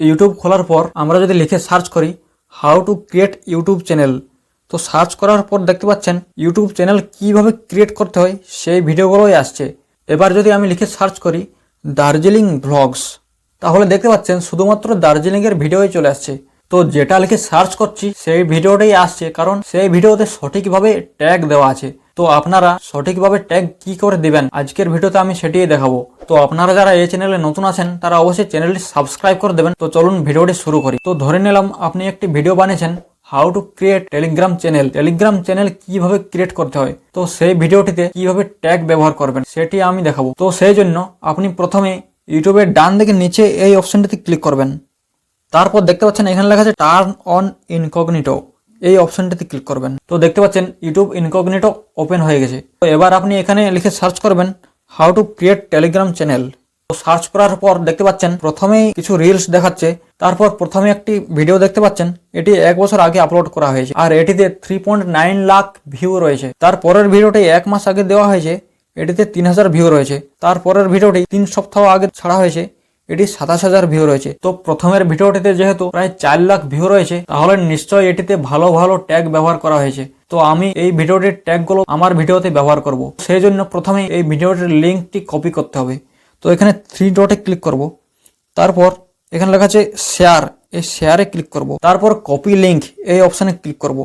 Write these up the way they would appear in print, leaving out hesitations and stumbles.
YouTube খোলার পর আমরা যদি লিখে সার্চ করি how to create YouTube channel, তো সার্চ করার পর দেখতে পাচ্ছেন ইউটিউব চ্যানেল কিভাবে ক্রিয়েট করতে হয় সেই ভিডিওগুলোই আসছে। এবার যদি আমি লিখে সার্চ করি দার্জিলিং ব্লগস, তাহলে দেখতে পাচ্ছেন শুধুমাত্র দার্জিলিংয়ের ভিডিওই চলে আসছে। তো যেটা লিখে সার্চ করছি সেই ভিডিওটাই আসছে, কারণ সেই ভিডিওতে সঠিকভাবে ট্যাগ দেওয়া আছে। তো আপনারা সঠিকভাবে ট্যাগ কি করে দিবেন আজকের ভিডিওতে আমি সেটাই দেখাবো। তো আপনারা যারা এই চ্যানেলে নতুন আছেন তারা অবশ্যই চ্যানেলটি সাবস্ক্রাইব করে দেবেন। তো চলুন ভিডিওটি শুরু করি। তো ধরে নিলাম আপনি একটি ভিডিও বানিয়েছেন how to create Telegram channel. Telegram channel কিভাবে ক্রিয়েট করতে হয়, তো সেই ভিডিওটিতে কিভাবে ট্যাগ ব্যবহার করবেন সেটি আমি দেখাবো। তো সেই জন্য আপনি প্রথমে ইউটিউবের ডান দিকে নিচে এই অপশনটিতে ক্লিক করবেন। তারপর দেখতে পাচ্ছেন এখানে লেখা আছে টার্ন অন ইনকগনিটো, এই অপশনটিতে ক্লিক করবেন। তো দেখতে পাচ্ছেন ইউটিউব ইনকগনিটো ওপেন হয়ে গেছে। তো এবার আপনি এখানে লিখে সার্চ করবেন how to create Telegram channel. তো সার্চ করার পর দেখতে পাচ্ছেন প্রথমেই কিছু রিলস দেখাচ্ছে, তারপর প্রথমে একটি ভিডিও দেখতে পাচ্ছেন, এটি 1 বছর আগে আপলোড করা হয়েছে আর এটিতে 3.9 লাখ ভিউ রয়েছে। তারপরের ভিডিওটি 1 মাস আগে দেওয়া হয়েছে, এটিতে 3000 ভিউ রয়েছে। তারপরের ভিডিওটি 3 সপ্তাহ আগে ছাড়া হয়েছে, এটি 27,000 ভিউ রয়েছে। তো প্রথমের ভিডিওটিতে যেহেতু প্রায় 4 লাখ ভিউ রয়েছে, তাহলে নিশ্চয়ই এটিতে ভালো ভালো ট্যাগ ব্যবহার করা হয়েছে। তো আমি এই ভিডিওটির ট্যাগগুলো আমার ভিডিওতে ব্যবহার করব। সেই জন্য প্রথমে এই ভিডিওটির লিঙ্কটি কপি করতে হবে। তো এখানে 3 ডটে ক্লিক করব, তারপর এখানে লেখা আছে শেয়ার, এই শেয়ারে ক্লিক করব, তারপর কপি লিঙ্ক এই অপশানে ক্লিক করব।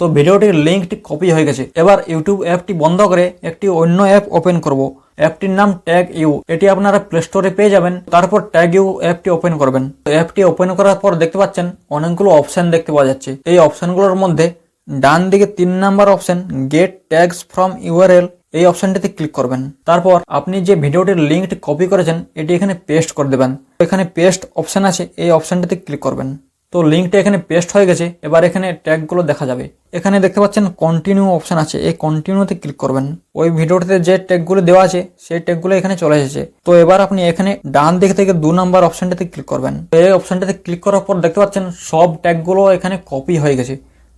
তো ভিডিওটির লিঙ্কটি কপি হয়ে গেছে। এবার ইউটিউব অ্যাপটি বন্ধ করে একটি অন্য অ্যাপ ওপেন করব। অ্যাপটির নাম ট্যাগ ইউ, এটি আপনারা প্লে স্টোরে পেয়ে যাবেন। তারপর ট্যাগ ইউ অ্যাপটি ওপেন করবেন। অ্যাপটি ওপেন করার পর দেখতে পাচ্ছেন অনেকগুলো অপশন দেখতে পাওয়া যাচ্ছে। এই অপশনগুলোর মধ্যে ডান দিকে 3 number option get tags from URL, এই অপশনটিতে ক্লিক করবেন। তারপর আপনি যে ভিডিওটির লিঙ্কটি কপি করেছেন এটি এখানে পেস্ট করে দেবেন। এখানে পেস্ট অপশন আছে, এই অপশনটিতে ক্লিক করবেন। তো লিঙ্কটা এখানে পেস্ট হয়ে গেছে। এবার এখানে ট্যাগগুলো দেখা যাবে। এখানে দেখতে পাচ্ছেন কন্টিনিউ অপশন আছে, এই কন্টিনিউতে ক্লিক করবেন। ওই ভিডিওটিতে যে ট্যাগগুলো দেওয়া আছে সেই ট্যাগগুলো এখানে চলে এসেছে। তো এবার আপনি এখানে ডান দিক থেকে 2 নাম্বার অপশনটাতে ক্লিক করবেন। এই অপশনটাতে ক্লিক করার পর দেখতে পাচ্ছেন সব ট্যাগগুলো এখানে কপি হয়ে গেছে।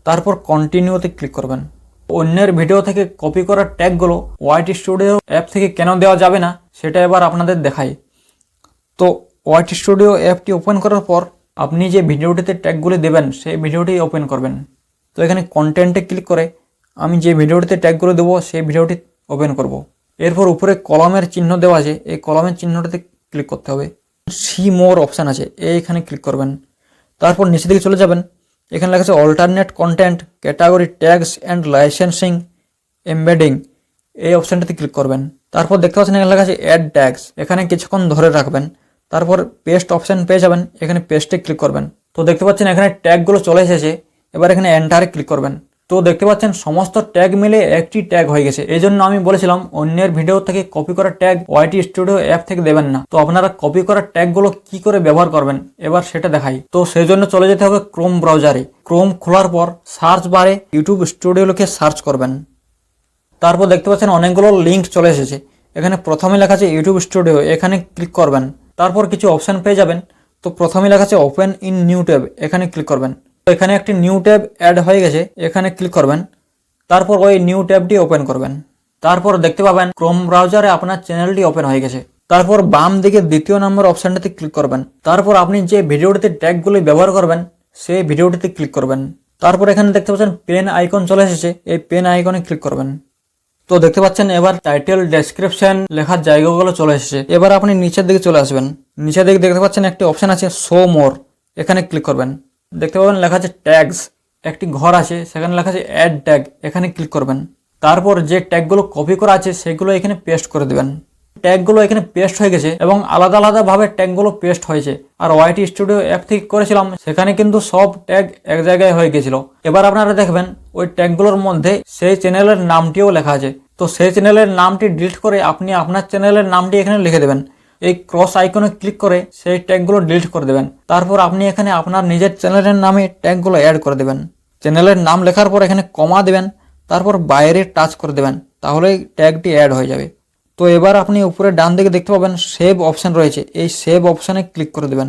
তারপর কন্টিনিউতে ক্লিক করবেন। অন্যের ভিডিও থেকে কপি করা ট্যাগগুলো ওয়াইটি স্টুডিও অ্যাপ থেকে কেন দেওয়া যাবে না সেটা এবার আপনাদের দেখাই। তো ওয়াইটি স্টুডিও অ্যাপটি ওপেন করার পর আপনি যে ভিডিওটিতে ট্যাগগুলি দেবেন সেই ভিডিওটি ওপেন করবেন। তো এখানে কন্টেন্টে ক্লিক করে আমি যে ভিডিওটিতে ট্যাগগুলো দেবো সেই ভিডিওটি ওপেন করব। এরপর উপরে কলমের চিহ্ন দেওয়া আছে, এই কলমের চিহ্নটাতে ক্লিক করতে হবে। সি মোর অপশান আছে, এইখানে ক্লিক করবেন। তারপর নিচে দিকে চলে যাবেন, এখানে লেখা আছে alternate content category tags and licensing embedding, এই অপশানটাতে ক্লিক করবেন। তারপর দেখতে পাচ্ছেন এখানে লেখা আছে অ্যাড ট্যাগস, এখানে কিছুক্ষণ ধরে রাখবেন। তারপর পেস্ট অপশান পেয়ে যাবেন, এখানে পেস্টে ক্লিক করবেন। তো দেখতে পাচ্ছেন এখানে ট্যাগগুলো চলে এসেছে। এবার এখানে এন্টারে ক্লিক করবেন। তো দেখতে পাচ্ছেন সমস্ত ট্যাগ মিলে একটি ট্যাগ হয়ে গেছে। এই জন্য আমি বলেছিলাম অন্যের ভিডিও থেকে কপি করা ট্যাগ ওয়াইটি স্টুডিও অ্যাপ থেকে দেবেন না। তো আপনারা কপি করা ট্যাগগুলো কি করে ব্যবহার করবেন এবার সেটা দেখাই। তো সেই জন্য চলে যেতে হবে ক্রোম ব্রাউজারে। ক্রোম খোলার পর সার্চ বারে ইউটিউব স্টুডিও লিখে সার্চ করবেন। তারপর দেখতে পাচ্ছেন অনেকগুলো লিঙ্ক চলে এসেছে। এখানে প্রথমে লেখা আছে ইউটিউব স্টুডিও, এখানে ক্লিক করবেন। তারপর কিছু অপশন পেয়ে যাবেন। তো প্রথমে লেখা আছে ওপেন ইন নিউ ট্যাব, এখানে ক্লিক করবেন। তো এখানে একটি নিউ ট্যাব অ্যাড হয়ে গেছে, এখানে ক্লিক করবেন। তারপর ওই নিউ ট্যাবটি ওপেন করবেন। তারপর দেখতে পাবেন ক্রোম ব্রাউজারে আপনার চ্যানেলটি ওপেন হয়ে গেছে। তারপর বাম দিকে 2 নম্বর অপশনটাতে ক্লিক করবেন। তারপর আপনি যে ভিডিওটিতে ট্যাগগুলি ব্যবহার করবেন সেই ভিডিওটিতে ক্লিক করবেন। তারপর এখানে দেখতে পাচ্ছেন পেন আইকন চলে এসেছে, এই পেন আইকনে ক্লিক করবেন। তো দেখতে পাচ্ছেন এবার টাইটেল ডেসক্রিপশন লেখার জায়গাগুলো চলে এসেছে। এবার আপনি নিচের দিকে চলে আসবেন। নিচের দিকে দেখতে পাচ্ছেন একটি অপশন আছে শো মোর, এখানে ক্লিক করবেন। দেখতে পাবেন লেখা আছে ট্যাগস, একটি ঘর আছে সেখানে লেখা আছে অ্যাড ট্যাগ, এখানে ক্লিক করবেন। তারপর যে ট্যাগগুলো কপি করা আছে সেগুলো এখানে পেস্ট করে দেবেন। ট্যাগগুলো এখানে পেস্ট হয়ে গেছে এবং আলাদা আলাদা ভাবে ট্যাগগুলো পেস্ট হয়েছে। আর ওয়াইটি স্টুডিও অ্যাপ থেকে করেছিলাম সেখানে কিন্তু সব ট্যাগ এক জায়গায় হয়ে গেছিল। এবার আপনারা দেখবেন ওই ট্যাগগুলোর মধ্যে সেই চ্যানেলের নামটিও লেখা আছে। তো সেই চ্যানেলের নামটি ডিলিট করে আপনি আপনার চ্যানেলের নামটি এখানে লিখে দেবেন। এই ক্রস আইকনে ক্লিক করে সেই ট্যাগগুলো ডিলিট করে দেবেন। তারপর আপনি এখানে আপনার নিজের চ্যানেলের নামে ট্যাগগুলো অ্যাড করে দেবেন। চ্যানেলের নাম লেখার পর এখানে কমা দেবেন, তারপর বাইরে টাচ করে দেবেন, তাহলেই ট্যাগটি অ্যাড হয়ে যাবে। তো এবার আপনি উপরে ডান দিকে দেখতে পাবেন সেভ অপশন রয়েছে, এই সেভ অপশনে ক্লিক করে দেবেন।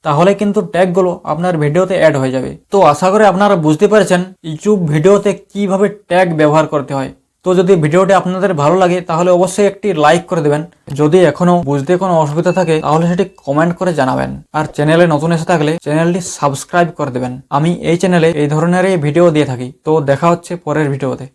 তাহলে কিন্তু ট্যাগগুলো আপনার ভিডিওতে অ্যাড হয়ে যাবে। তো আশা করি আপনারা বুঝতে পেরেছেন ইউটিউব ভিডিওতে কিভাবে ট্যাগ ব্যবহার করতে হয়। তো যদি ভিডিওটি আপনাদের ভালো লাগে তাহলে অবশ্যই একটি লাইক করে দেবেন। যদি এখনো বুঝতে কোনো অসুবিধা থাকে তাহলে সেটি কমেন্ট করে জানাবেন। আর চ্যানেলে নতুন এসে থাকলে চ্যানেলটি সাবস্ক্রাইব করে দেবেন। আমি এই চ্যানেলে এই ধরনেরই ভিডিও দিয়ে থাকি। তো দেখা হচ্ছে পরের ভিডিওতে।